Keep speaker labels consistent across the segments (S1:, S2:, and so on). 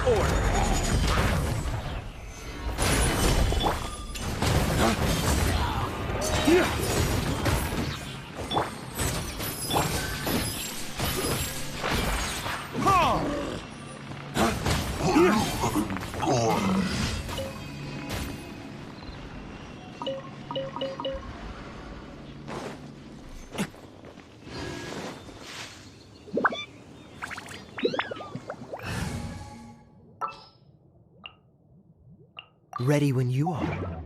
S1: order.
S2: Ready when you are.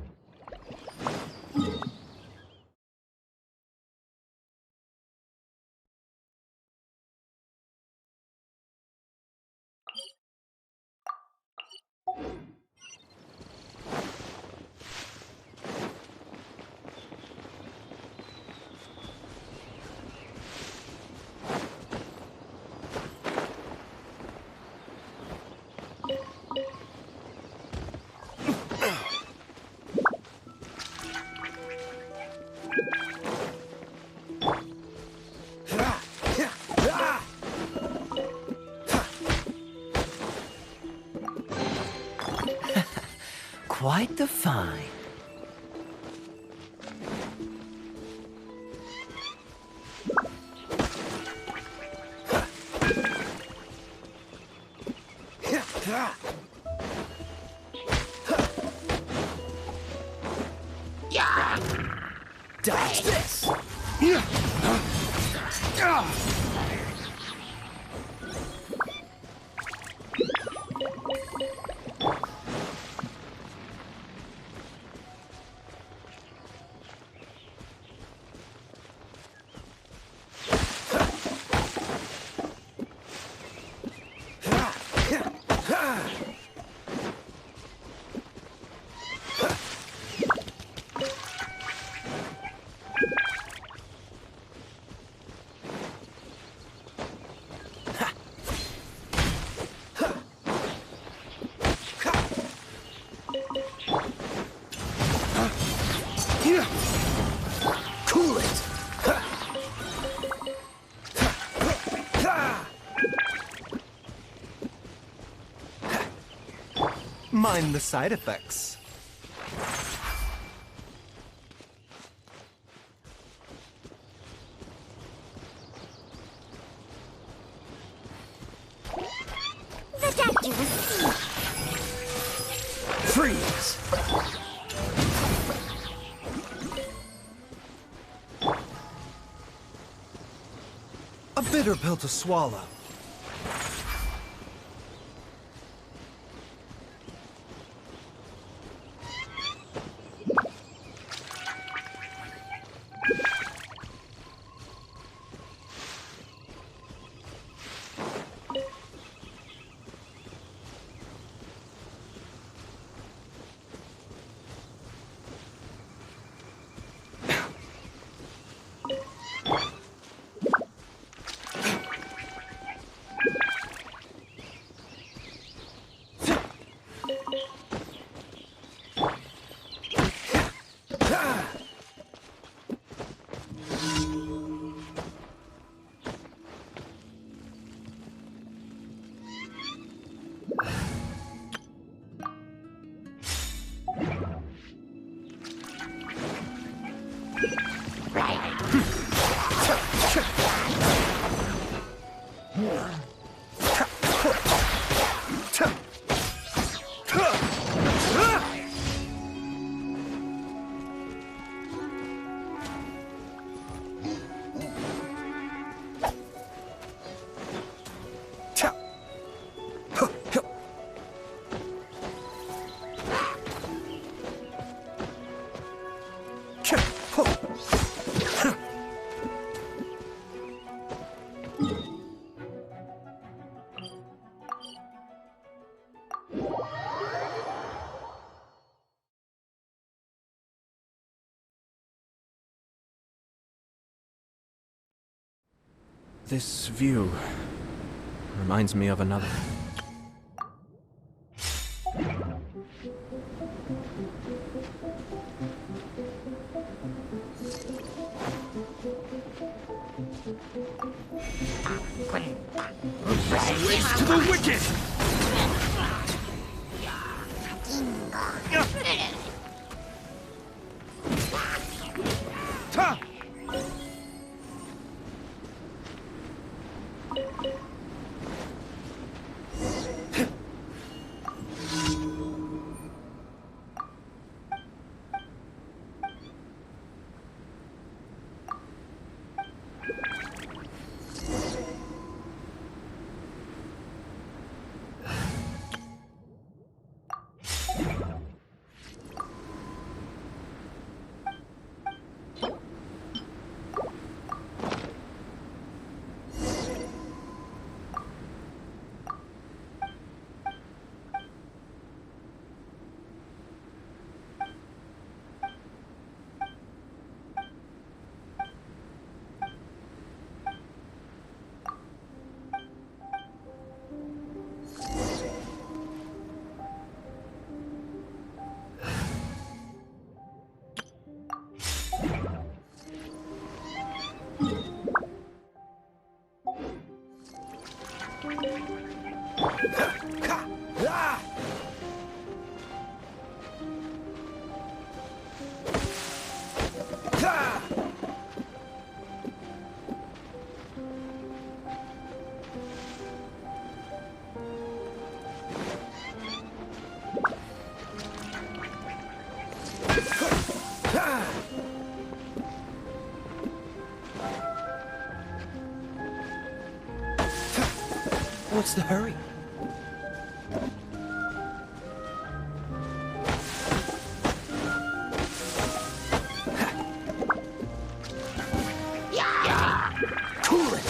S2: Quite the find.
S1: Dodge this! Cool it!
S2: Mind the side effects.
S3: The doctor will see.
S1: Freeze!
S2: A bitter pill to swallow.
S4: This view reminds me of another.
S1: Race to the wicked!
S2: What's the hurry? Cool it!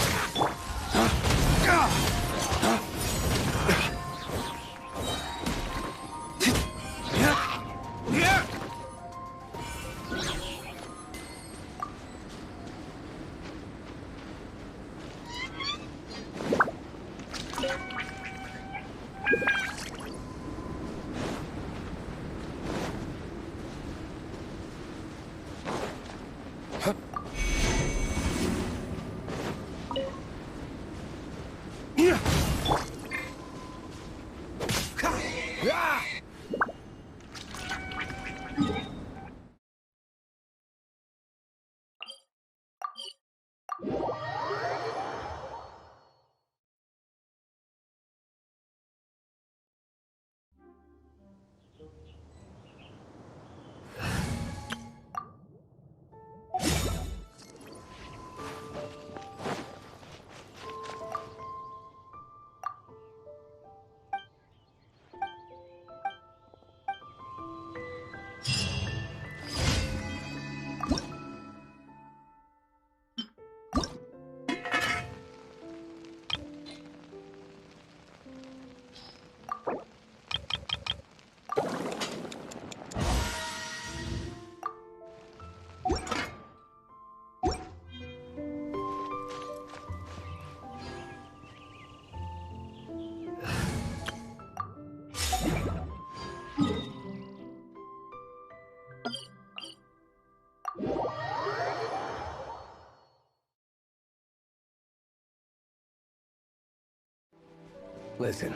S1: Listen,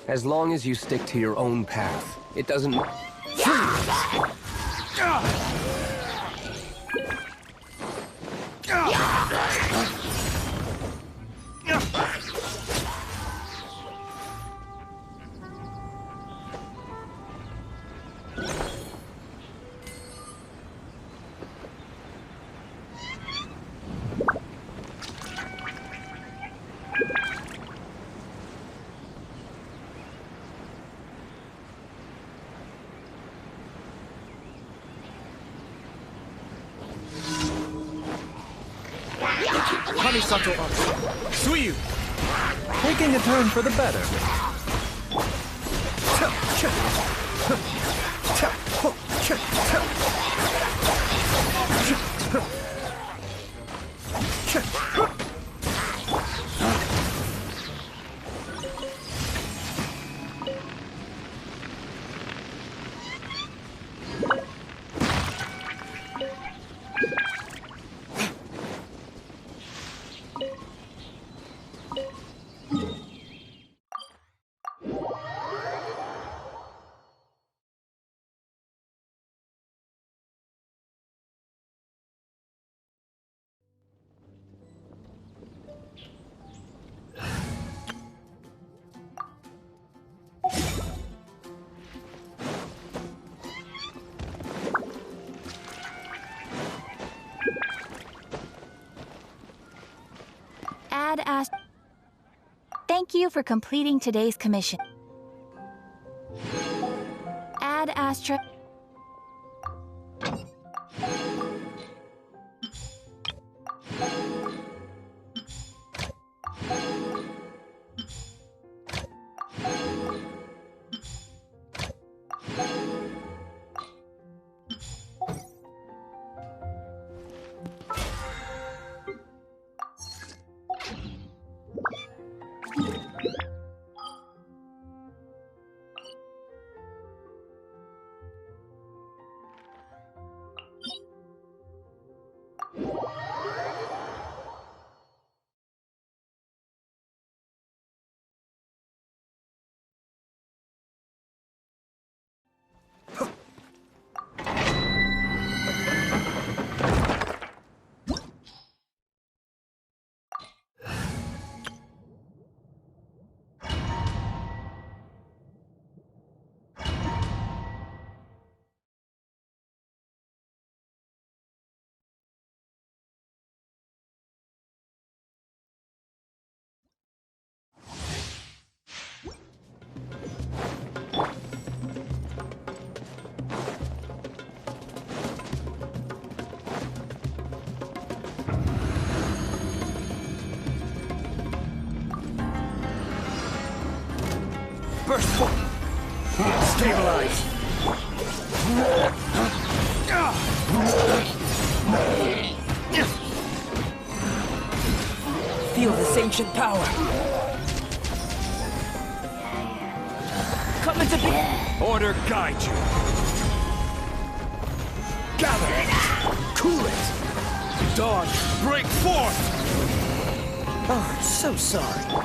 S1: as long as you stick to your own path, it doesn't...
S2: Taking a turn for the better.
S3: Thank you for completing today's commission. Ad Astra.
S2: Burst forth. Stabilize. Feel this ancient power. Come into being. Order guide you. Gather. Cool it. Dawn, break forth. Oh, I'm so sorry.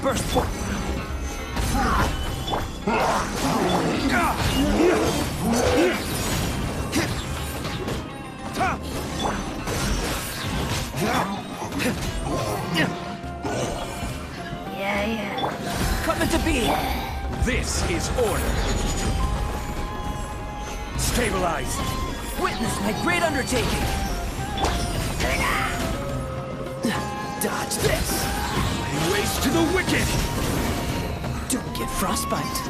S2: Burst forth. Come into being. This is order. Stabilize. Witness my great undertaking. Dodge this. Waste to the wicked! Don't get frostbite.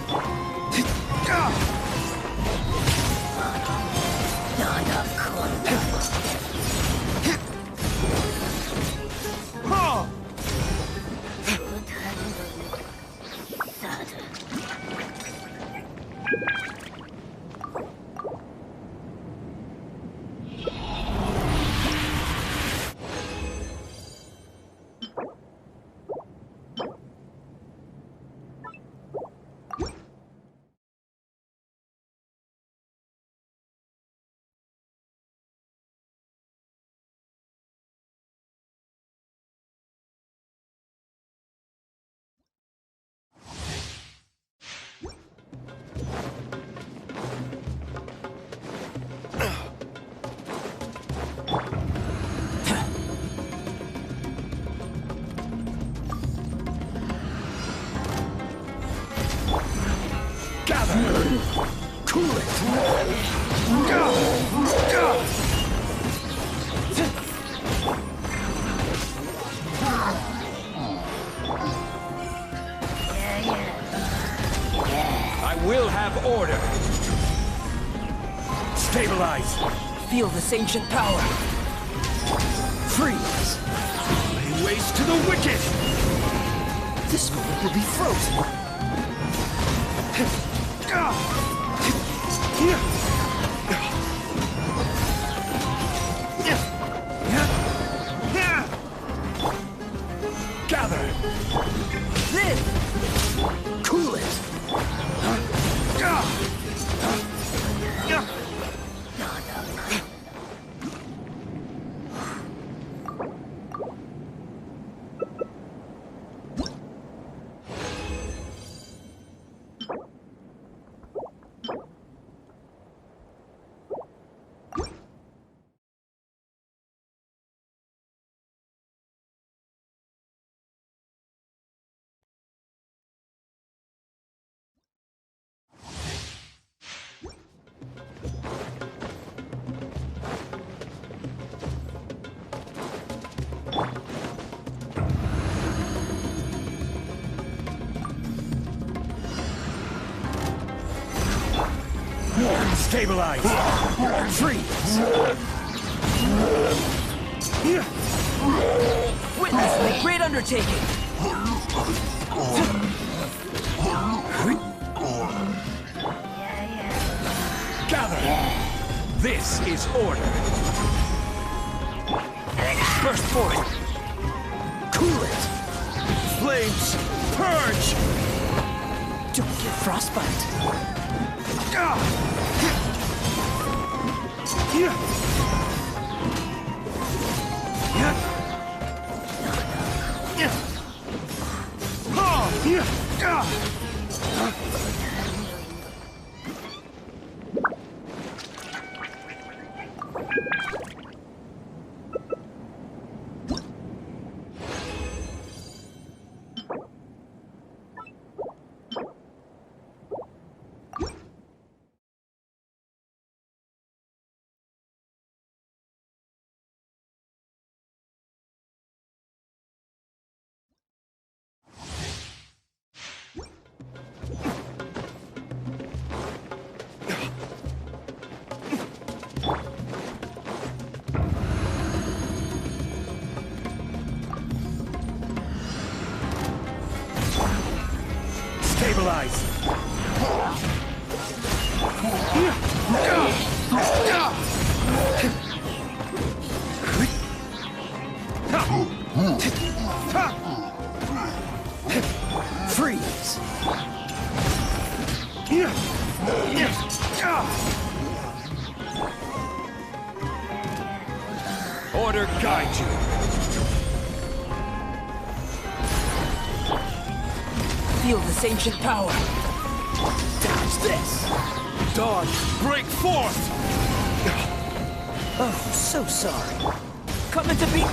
S2: Cool it! I will have order. Stabilize. Feel this ancient power. Freeze. Lay waste to the wicked. This moment will be frozen. Gather! Live! Cool it! Stabilize! Freeze! Witness my great undertaking! Gather! This is order! Burst forth! Cool it! Flames! Purge!
S5: Don't get frostbite.
S2: Stabilize!
S5: Freeze!
S2: Order guide you.
S5: Feel this ancient power. Dodge this.
S2: Dawn, break forth!
S5: Oh, so sorry. Coming to be.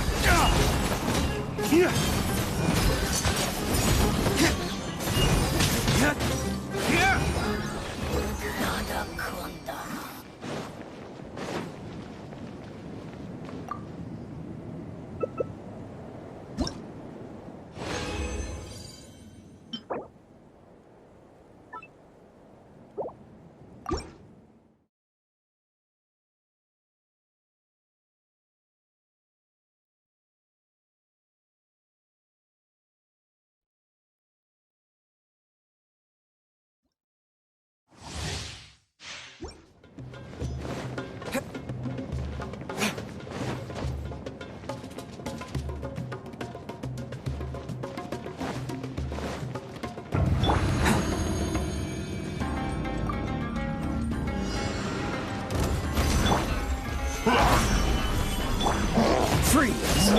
S5: Freeze!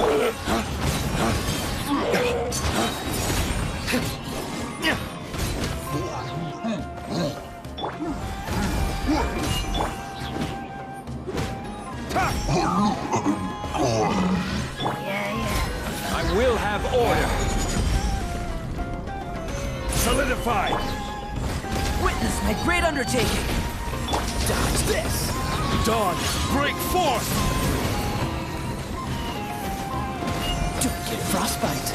S2: I will have order. Solidify.
S5: Witness my great undertaking. Dodge this.
S2: Dawn, break forth.
S5: Don't get frostbite.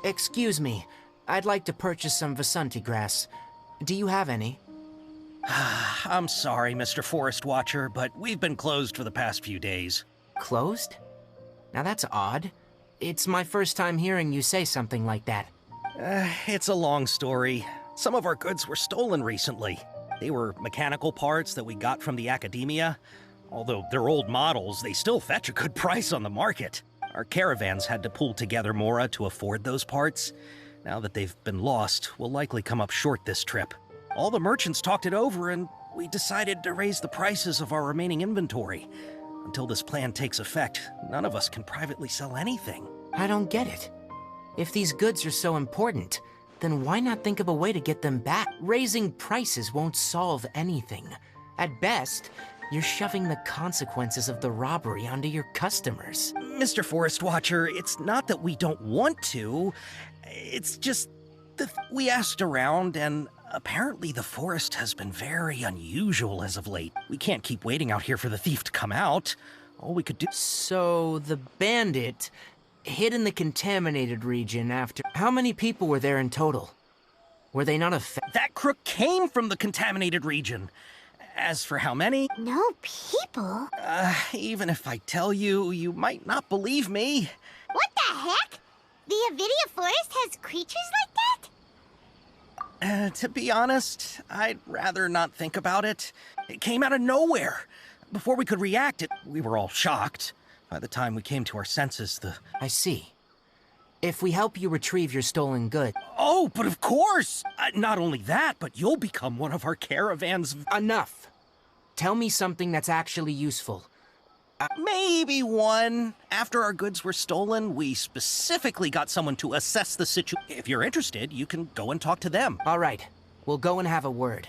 S5: Excuse me. I'd like to purchase some Vasanti grass. Do you have any?
S6: I'm sorry, Mr. Forest Watcher, but we've been closed for the past few days.
S5: Closed? Now that's odd. It's my first time hearing you say something like that.
S6: It's a long story. Some of our goods were stolen recently. They were mechanical parts that we got from the academia. Although they're old models, they still fetch a good price on the market. Our caravans had to pull together more to afford those parts. Now that they've been lost, we'll likely come up short this trip. All the merchants talked it over, and we decided to raise the prices of our remaining inventory. Until this plan takes effect, none of us can privately sell anything.
S5: I don't get it. If these goods are so important, then why not think of a way to get them back? Raising prices won't solve anything. At best, you're shoving the consequences of the robbery onto your customers.
S6: Mr. Forest Watcher, it's not that we don't want to. It's just that we asked around, and apparently the forest has been very unusual as of late. We can't keep waiting out here for the thief to come out. All we could do...
S5: So, the bandit hid in the contaminated region after... How many people were there in total? Were they not affected?
S6: That crook came from the contaminated region. As for how many...
S7: No people?
S6: Even if I tell you, you might not believe me.
S7: What the heck? The Avidia Forest has creatures like that?
S6: To be honest, I'd rather not think about it. It came out of nowhere. Before we could react, we were all shocked. By the time we came to our senses,
S5: I see. If we help you retrieve your stolen goods...
S6: Oh, but of course! Not only that, but you'll become one of our caravan's...
S5: Enough! Tell me something that's actually useful.
S6: Maybe one. After our goods were stolen, we specifically got someone to assess the situation. If you're interested, you can go and talk to them.
S5: All right. We'll go and have a word.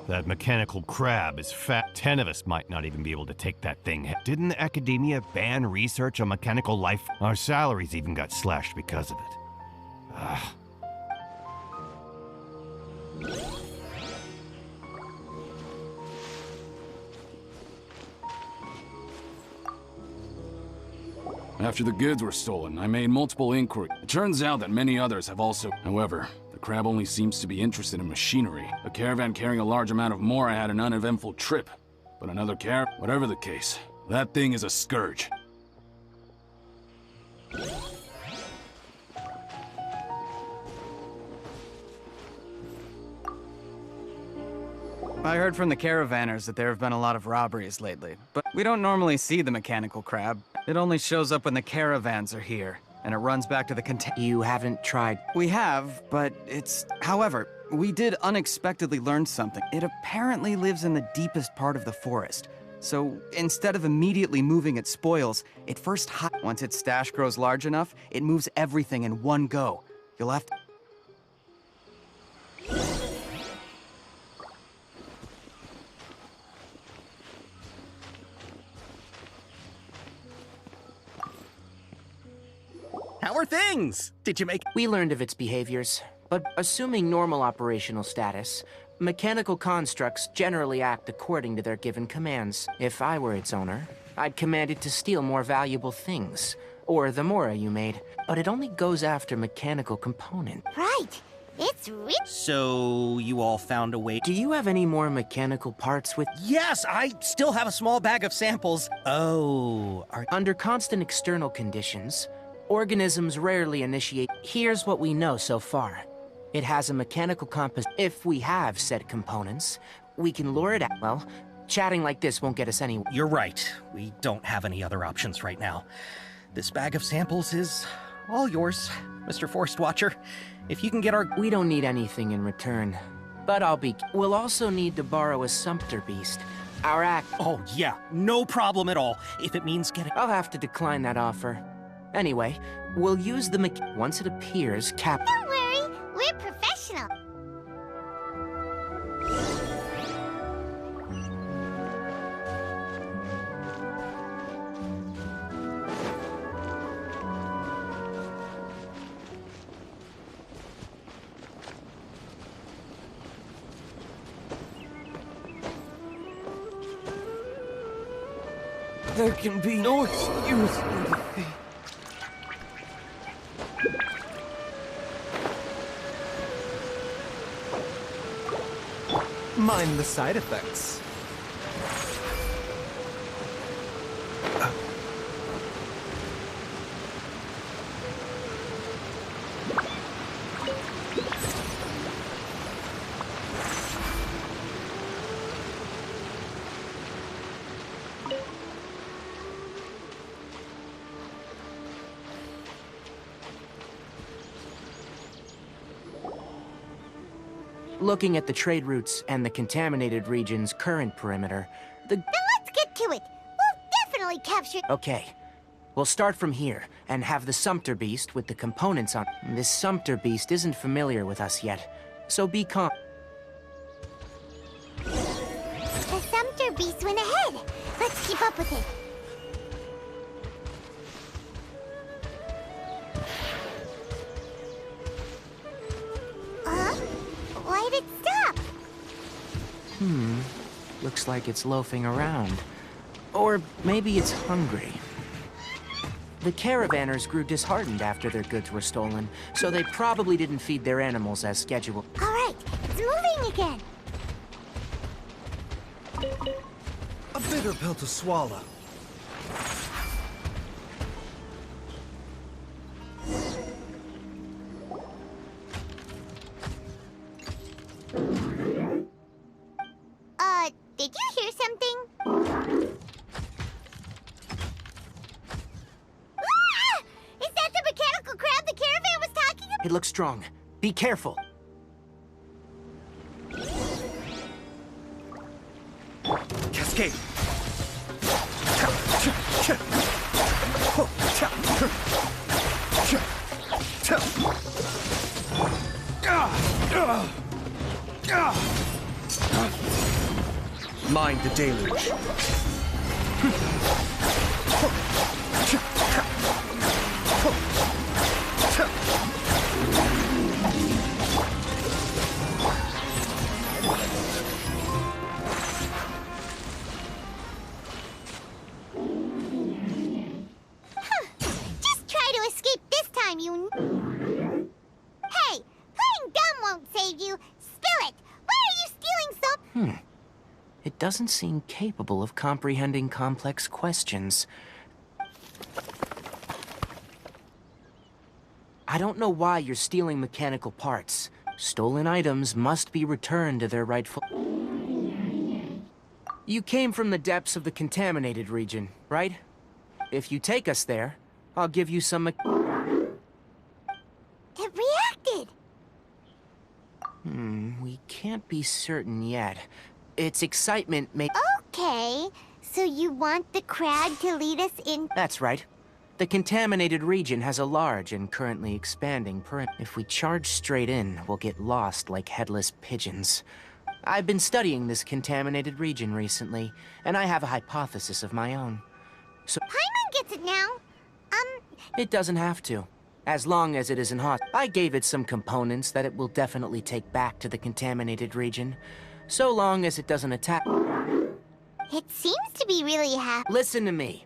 S8: That mechanical crab is fat. 10 of us might not even be able to take that thing. Didn't the academia ban research on mechanical life? Our salaries even got slashed because of it. Ugh.
S9: After the goods were stolen, I made multiple inquiries. It turns out that many others have also... However, the crab only seems to be interested in machinery. A caravan carrying a large amount of Mora had an uneventful trip. But another whatever the case, that thing is a scourge.
S10: I heard from the caravanners that there have been a lot of robberies lately, but we don't normally see the mechanical crab. It only shows up when the caravans are here, and it runs back to the
S5: You haven't tried...
S10: We have, but it's... However, we did unexpectedly learn something. It apparently lives in the deepest part of the forest. So, instead of immediately moving its spoils, it first Once its stash grows large enough, it moves everything in one go. You'll have to...
S6: How are things? Did you make...
S5: We learned of its behaviors, but assuming normal operational status, mechanical constructs generally act according to their given commands. If I were its owner, I'd command it to steal more valuable things, or the Mora you made, but it only goes after mechanical components.
S7: Right. It's rich.
S6: So, you all found a way...
S5: Do you have any more mechanical parts with...
S6: Yes, I still have a small bag of samples. Oh,
S5: Under constant external conditions, organisms rarely initiate... Here's what we know so far. It has a mechanical compass. If we have said components, we can lure it out. Well, chatting like this won't get us anywhere.
S6: You're right. We don't have any other options right now. This bag of samples is all yours, Mr. Forest Watcher. If you can get our...
S5: We don't need anything in return, but We'll also need to borrow a sumpter beast. Our act.
S6: Oh, yeah, no problem at all. If it means getting...
S5: I'll have to decline that offer. Anyway, we'll use the once it appears,
S7: Don't worry, we're professional.
S1: There can be no excuse for the fate.
S4: Mind the side effects.
S5: Looking at the trade routes and the contaminated region's current perimeter,
S7: Then let's get to it. We'll definitely capture...
S5: Okay. We'll start from here, and have the Sumpter Beast with the components on... This Sumpter Beast isn't familiar with us yet, so be calm.
S7: The Sumpter Beast went ahead. Let's keep up with it. Why'd it stop?
S5: Looks like it's loafing around. Or maybe it's hungry. The caravanners grew disheartened after their goods were stolen, so they probably didn't feed their animals as scheduled.
S7: All right, it's moving again.
S2: A bitter pill to swallow.
S7: Did you hear something? Ah! Is that the mechanical crab the caravan was talking about?
S5: It looks strong. Be careful.
S2: Cascade. Mind the deluge.
S7: Just try to escape this time, you... Hey, playing dumb won't save you. Spill it. Why are you stealing so...
S5: It doesn't seem capable of comprehending complex questions. I don't know why you're stealing mechanical parts. Stolen items must be returned to their rightful... You came from the depths of the contaminated region, right? If you take us there, I'll give you some...
S7: It reacted.
S5: We can't be certain yet. Its excitement may...
S7: Okay, so you want the crag to lead us in...
S5: That's right. The contaminated region has a large and currently expanding perimeter. If we charge straight in, we'll get lost like headless pigeons. I've been studying this contaminated region recently, and I have a hypothesis of my own. So...
S7: Paimon gets it now.
S5: It doesn't have to. As long as it isn't hot. I gave it some components that it will definitely take back to the contaminated region. So long as it doesn't attack...
S7: It seems to be really happy.
S5: Listen to me.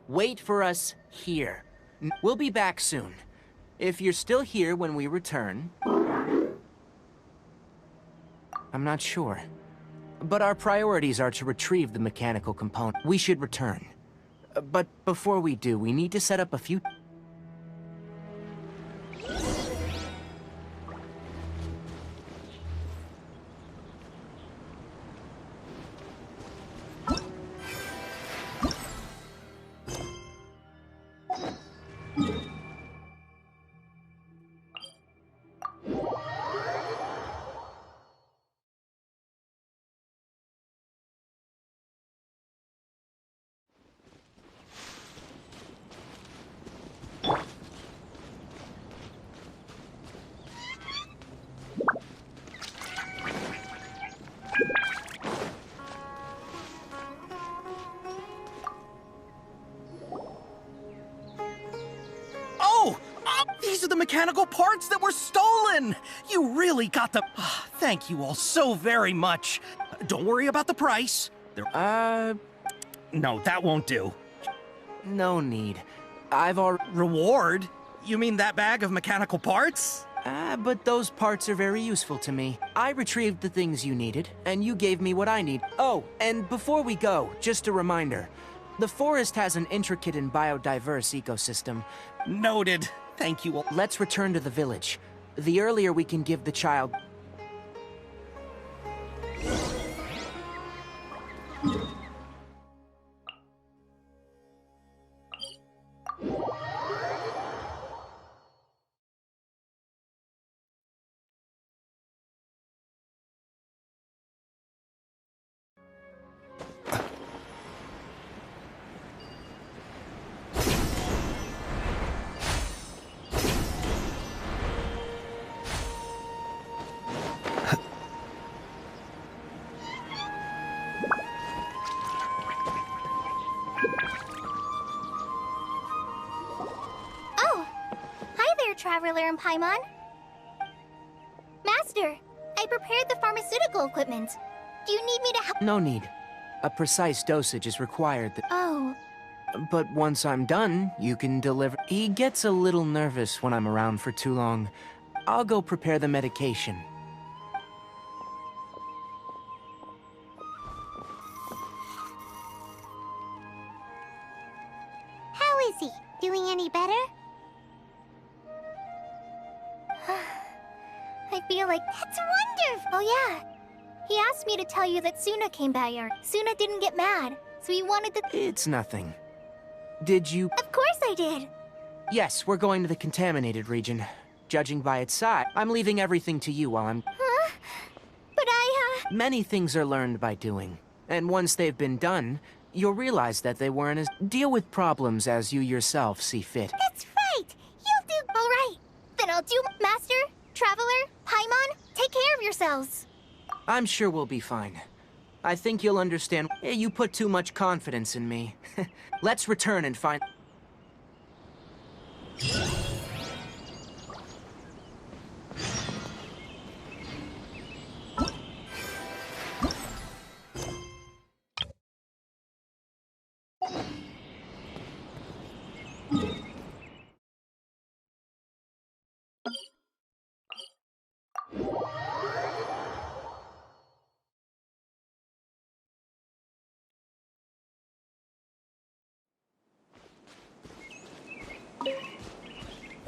S5: Wait for us here. We'll be back soon. If you're still here when we return... I'm not sure. But our priorities are to retrieve the mechanical component. We should return. But before we do, we need to set up a few...
S6: are the mechanical parts that were stolen! You really got the... Thank you all so very much. Don't worry about the price. No, that won't do.
S5: No need. I've already...
S6: Reward? You mean that bag of mechanical parts?
S5: But those parts are very useful to me. I retrieved the things you needed, and you gave me what I need. Oh, and before we go, just a reminder. The forest has an intricate and biodiverse ecosystem.
S6: Noted. Thank you all.
S5: Let's return to the village. The earlier we can give the child...
S7: Traveler and Paimon. Master, I prepared the pharmaceutical equipment. Do you need me to help?
S5: No need. A precise dosage is required.
S7: Oh.
S5: But once I'm done, you can deliver... He gets a little nervous when I'm around for too long. I'll go prepare the medication.
S7: How is he? Doing any better? I feel like that's wonderful. Oh yeah, he asked me to tell you that Suna came by here. Suna didn't get mad, so he wanted to...
S5: It's nothing. Did you...
S7: Of course I did.
S5: Yes, we're going to the contaminated region. Judging by its size, I'm leaving everything to you while I'm...
S7: Huh? But
S5: Many things are learned by doing. And once they've been done, you'll realize that they weren't as... Deal with problems as you yourself see fit.
S7: That's right! You'll do... All right. Then I'll do... Master, Traveler, Paimon, take care of yourselves.
S5: I'm sure we'll be fine. I think you'll understand. You put too much confidence in me. Let's return and find...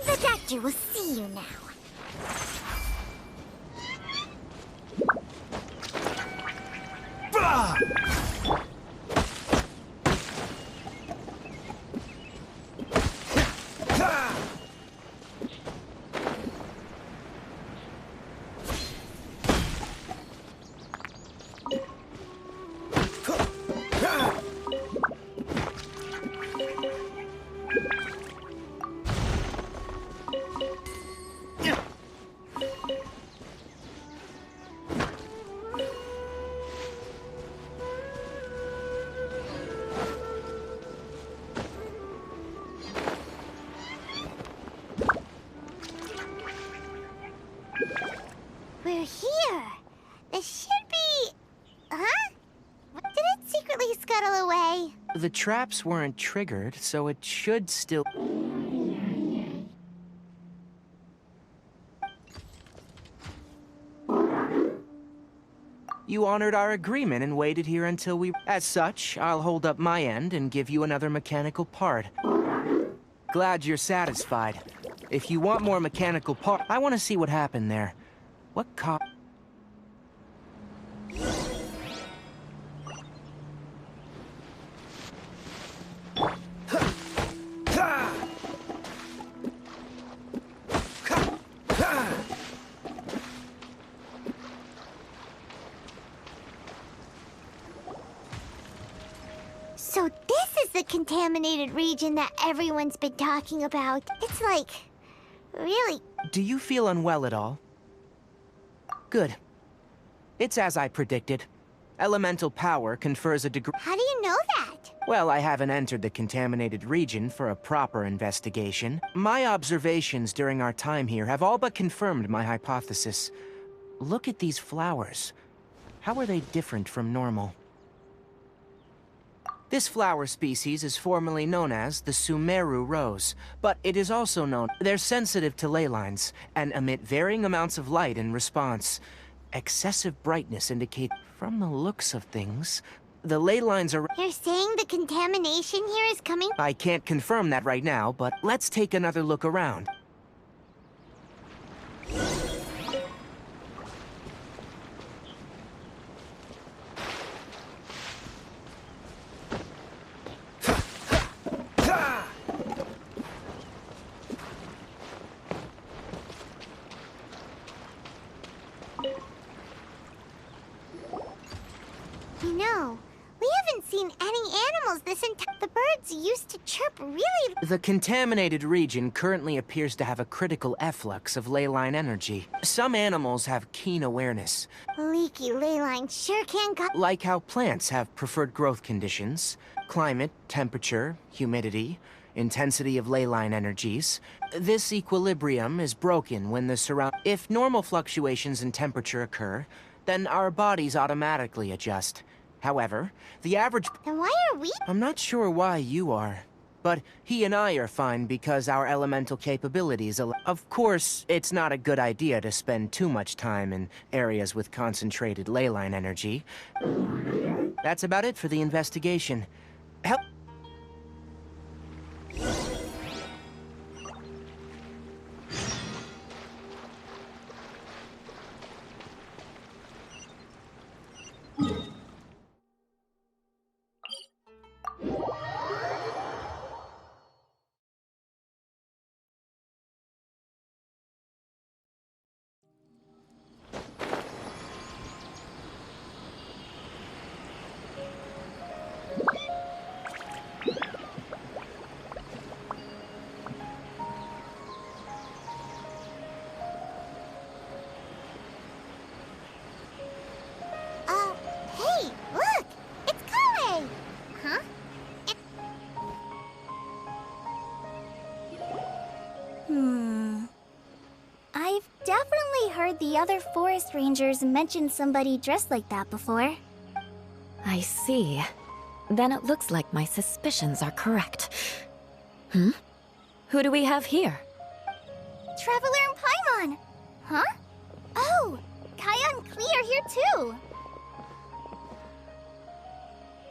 S7: The doctor will see you now. We're here. This should be... Huh? Did it secretly scuttle away?
S5: The traps weren't triggered, so it should still... You honored our agreement and waited here until we... As such, I'll hold up my end and give you another mechanical part. Glad you're satisfied. If you want more mechanical part... I want to see what happened there. What cop...
S7: So this is the contaminated region that everyone's been talking about. It's like... really...
S5: Do you feel unwell at all? Good. It's as I predicted. Elemental power confers a degree.
S7: How do you know that?
S5: Well, I haven't entered the contaminated region for a proper investigation. My observations during our time here have all but confirmed my hypothesis. Look at these flowers. How are they different from normal? This flower species is formerly known as the Sumeru rose, but it is also known they're sensitive to ley lines and emit varying amounts of light in response. Excessive brightness indicates, from the looks of things, the ley lines are...
S7: You're saying the contamination here is coming?
S5: I can't confirm that right now, but let's take another look around.
S7: You know, we haven't seen any animals this entire... The birds used to chirp really...
S5: The contaminated region currently appears to have a critical efflux of ley line energy. Some animals have keen awareness.
S7: Leaky ley lines sure can cut...
S5: Like how plants have preferred growth conditions, climate, temperature, humidity, intensity of ley line energies. This equilibrium is broken when the surround... If normal fluctuations in temperature occur, then our bodies automatically adjust. However, the average...
S7: Then why are we...
S5: I'm not sure why you are, but he and I are fine because our elemental capabilities... Of course, it's not a good idea to spend too much time in areas with concentrated ley line energy. That's about it for the investigation. Help...
S7: Hey, look! It's Kale! Huh? I've definitely heard the other forest rangers mention somebody dressed like that before.
S11: I see. Then it looks like my suspicions are correct. Hmm? Who do we have here?
S7: Traveler and Paimon! Huh? Oh! Kaya and Klee are here too!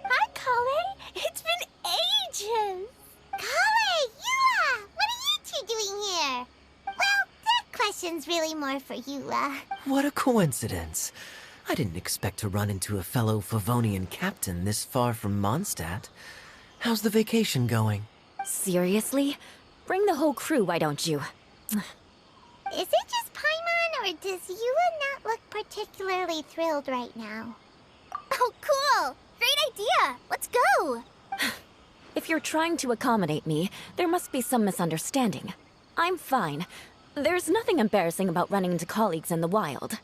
S7: Hi, Kale! It's been ages! Kale! Yula! What are you two doing here? Well, that question's really more for Yula.
S12: What a coincidence. I didn't expect to run into a fellow Favonian captain this far from Mondstadt. How's the vacation going?
S11: Seriously? Bring the whole crew, why don't you?
S7: Is it just Paimon, or does Yula not look particularly thrilled right now? Oh, cool! Great idea! Let's go!
S11: If you're trying to accommodate me, there must be some misunderstanding. I'm fine. There's nothing embarrassing about running into colleagues in the wild.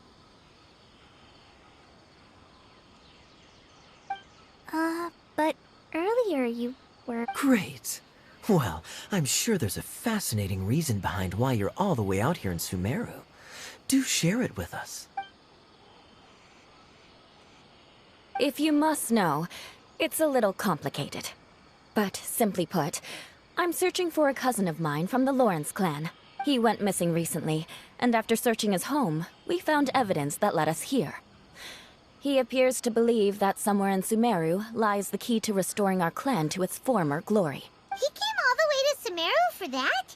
S7: But earlier you were...
S12: Great. Well, I'm sure there's a fascinating reason behind why you're all the way out here in Sumeru. Do share it with us.
S11: If you must know, it's a little complicated. But simply put, I'm searching for a cousin of mine from the Lawrence clan. He went missing recently, and after searching his home, we found evidence that led us here. He appears to believe that somewhere in Sumeru lies the key to restoring our clan to its former glory.
S7: He came all the way to Sumeru for that?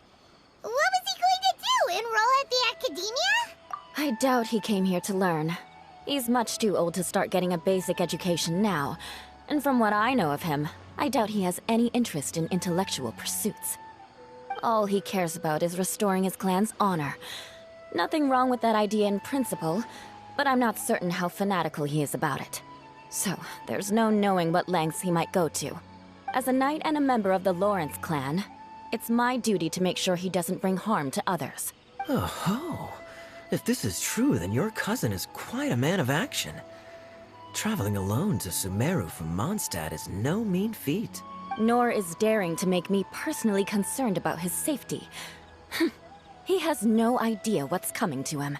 S7: What was he going to do, enroll at the academia?
S11: I doubt he came here to learn. He's much too old to start getting a basic education now, and from what I know of him, I doubt he has any interest in intellectual pursuits. All he cares about is restoring his clan's honor. Nothing wrong with that idea in principle, but I'm not certain how fanatical he is about it. So, there's no knowing what lengths he might go to. As a knight and a member of the Lawrence clan, it's my duty to make sure he doesn't bring harm to others.
S12: Oh-ho. If this is true, then your cousin is quite a man of action. Traveling alone to Sumeru from Mondstadt is no mean feat.
S11: Nor is daring to make me personally concerned about his safety. He has no idea what's coming to him.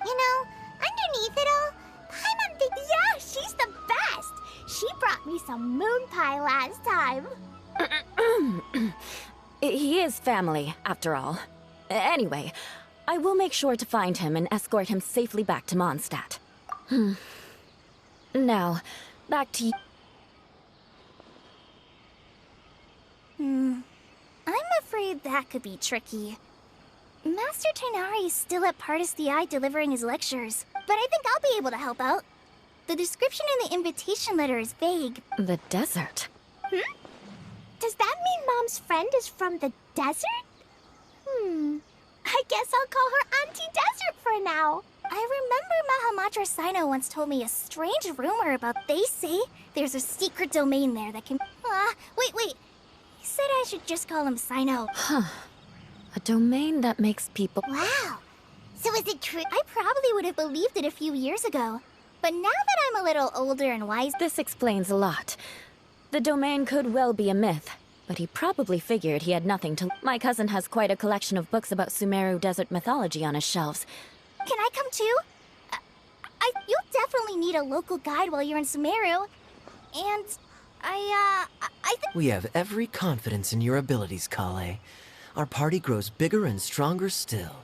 S7: You know, underneath it all, Paimon thinks, yeah, she's the best. She brought me some moon pie last time.
S11: He is family, after all. Anyway, I will make sure to find him and escort him safely back to Mondstadt. Now, back to you.
S7: I'm afraid that could be tricky. Master Tighnari is still at Pardis the Eye delivering his lectures, but I think I'll be able to help out. The description in the invitation letter is vague.
S11: The desert?
S7: Does that mean Mom's friend is from the desert? I guess I'll call her Auntie Desert for now. I remember Mahamatra Sino once told me a strange rumor about they say there's a secret domain there that can... wait. He said I should just call him Sino.
S11: A domain that makes people...
S7: Wow. So is it true? I probably would have believed it a few years ago. But now that I'm a little older and wise...
S11: This explains a lot. The domain could well be a myth, but he probably figured he had nothing to... My cousin has quite a collection of books about Sumeru desert mythology on his shelves.
S7: Can I come too? You'll definitely need a local guide while you're in Sumeru. And I think...
S12: We have every confidence in your abilities, Kale. Our party grows bigger and stronger still.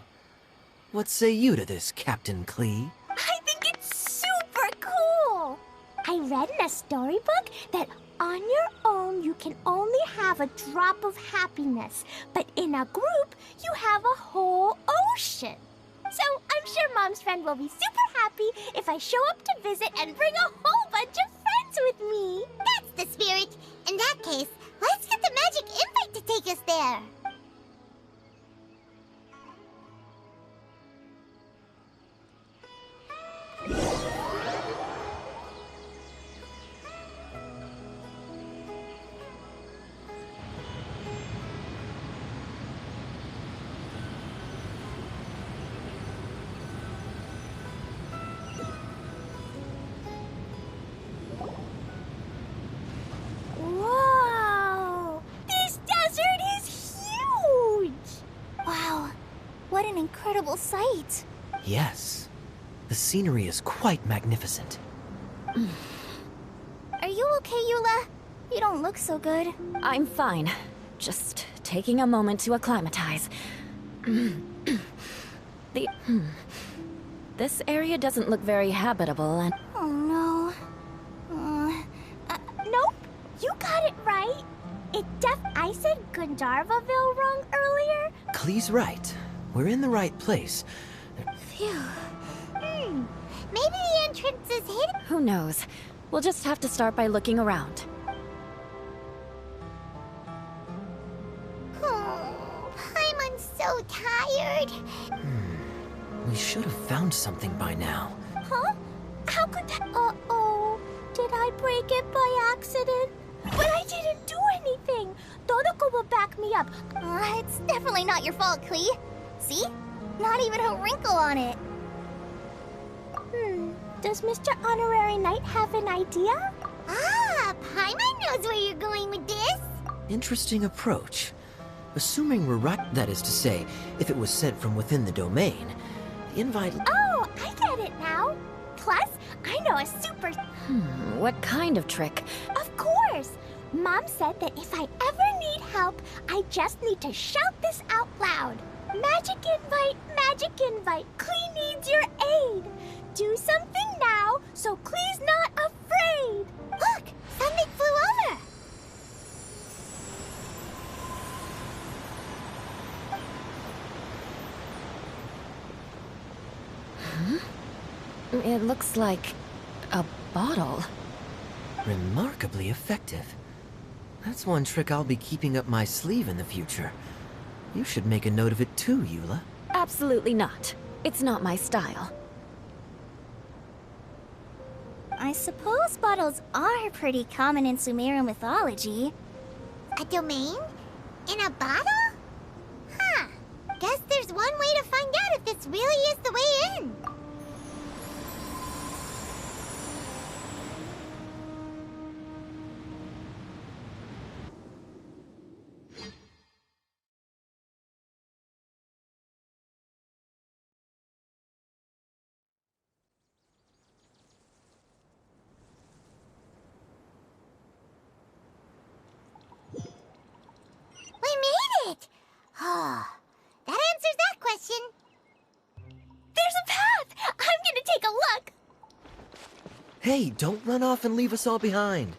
S12: What say you to this, Captain Klee?
S7: I think it's super cool! I read in a storybook that on your own you can only have a drop of happiness, but in a group you have a whole ocean. So I'm sure Mom's friend will be super happy if I show up to visit and bring a whole bunch of friends with me. That's the spirit. In that case, let's get the magic invite to take us there. Whoa! This desert is huge! Wow, what an incredible sight.
S12: Yes. The scenery is quite magnificent.
S7: Are you okay, Eula? You don't look so good.
S11: I'm fine. Just taking a moment to acclimatize. This area doesn't look very habitable and...
S7: Oh no. Nope. You got it right. I said Gandharvaville wrong earlier.
S12: Klee's right. We're in the right place.
S7: Phew. Maybe the entrance is hidden.
S11: Who knows? We'll just have to start by looking around.
S7: Oh, Paimon's so tired.
S12: We should have found something by now.
S7: Huh? How could that... Uh-oh. Did I break it by accident? But I didn't do anything. Todoko will back me up. It's definitely not your fault, Klee. See? Not even a wrinkle on it. Does Mr. Honorary Knight have an idea? Paimon knows where you're going with this.
S12: Interesting approach. Assuming we're right, that is to say, if it was sent from within the domain, the invite...
S7: Oh, I get it now. Plus, I know a super...
S11: What kind of trick?
S7: Of course! Mom said that if I ever need help, I just need to shout this out loud. Magic invite, Klee needs your aid. Do something now, so Klee's not afraid. Look, something flew over.
S11: It looks like a bottle.
S12: Remarkably effective. That's one trick I'll be keeping up my sleeve in the future. You should make a note of it too, Eula.
S11: Absolutely not. It's not my style.
S7: I suppose bottles are pretty common in Sumeru mythology. A domain? In a bottle? Huh. Guess there's one way to find out if this really is the way in. That answers that question. There's a path! I'm gonna take a look!
S12: Hey, don't run off and leave us all behind.